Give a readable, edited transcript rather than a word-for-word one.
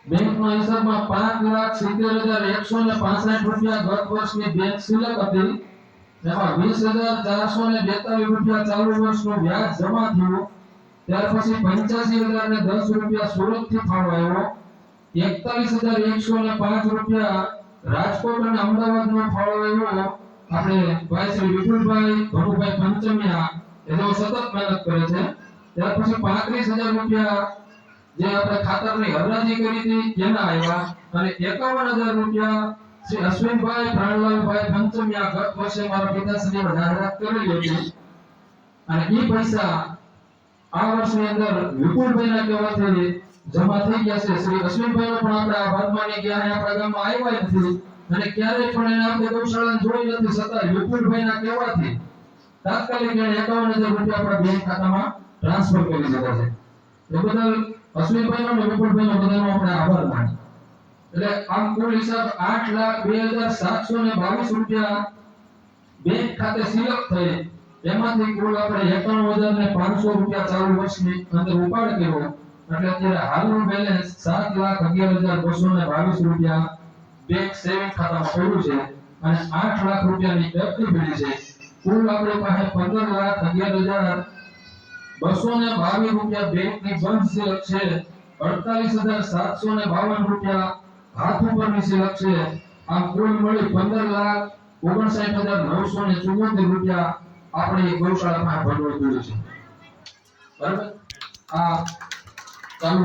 Bank નો હિસાબમાં 5,70,165 રૂપિયા ગત વર્ષની બેંક સિલક હતી, એમાં 20,442 રૂપિયા ચાલુ વર્ષનું વ્યાજ જમા થયું। ત્યાર પછી 85,010 રૂપિયા સુરતથી ફાળો આવ્યો, 41,105 રૂપિયા રાજકોટ અને અમદાવાદનો ફાળો આવ્યો। આપણે ભાઈ શ્રી વિપુલભાઈ ભણુભાઈ પંચમિયા એનો સતત મહેનત કરે છે। ત્યાર પછી 35,000 રૂપિયા જે આપણે ખાતરની હરાજી કરી હતી તેના આવ્યા, અને 51,000 રૂપિયા શ્રી અશ્વિનભાઈ પ્રાણલાલભાઈ પંચમિયા ગત વર્ષે મારા પિતાશ્રીએ જાહેરાત કરેલી હતી, અને એ પૈસા આ વર્ષની અંદર વિપુલભાઈના કહેવાથી જમા થઈ ગયા છે। શ્રી અશ્વિનભાઈનો પણ આપણે આભાર માની ગયા, આપણા ગામમાં આવ્યા નથી અને ક્યારેય પણ એને આપણે ગૌશાળાને જોઈ નથી, છતાં વિપુલભાઈના કહેવાથી તાત્કાલિક એને 51,000 રૂપિયા આપણા બેંક ખાતામાં ટ્રાન્સફર કરી દીધા છે। એ બદલ અશ્વિનભાઈનો અને વિપુલભાઈનો બધાનો આપણે આભાર માનીએ। એટલે આમ કુલ હિસાબ 8,02,722 રૂપિયા બેંક ખાતે સિલક થઈ, એમાંથી કુલ આપણે 51,500 રૂપિયા ચાલુ વર્ષની અંદર ઉપાડ કર્યો, એટલે અત્યારે હાલનું બેલેન્સ 7,11,222 રૂપિયા બેંક સેવિંગ ખાતામાં પડ્યું છે, અને 8 લાખ રૂપિયાની એફડી પડી છે। કુલ આપણી પાસે 15,11,222 રૂપિયા બેંકની બંધ સિલક છે, 48,752 રૂપિયા હાથ ઉપરની સિલક છે। આમ કુલ મળી 15,59,974 રૂપિયા આપણી ગૌશાળામાં ભંડોળ પડ્યું છે। બરાબર, આ ચાલુ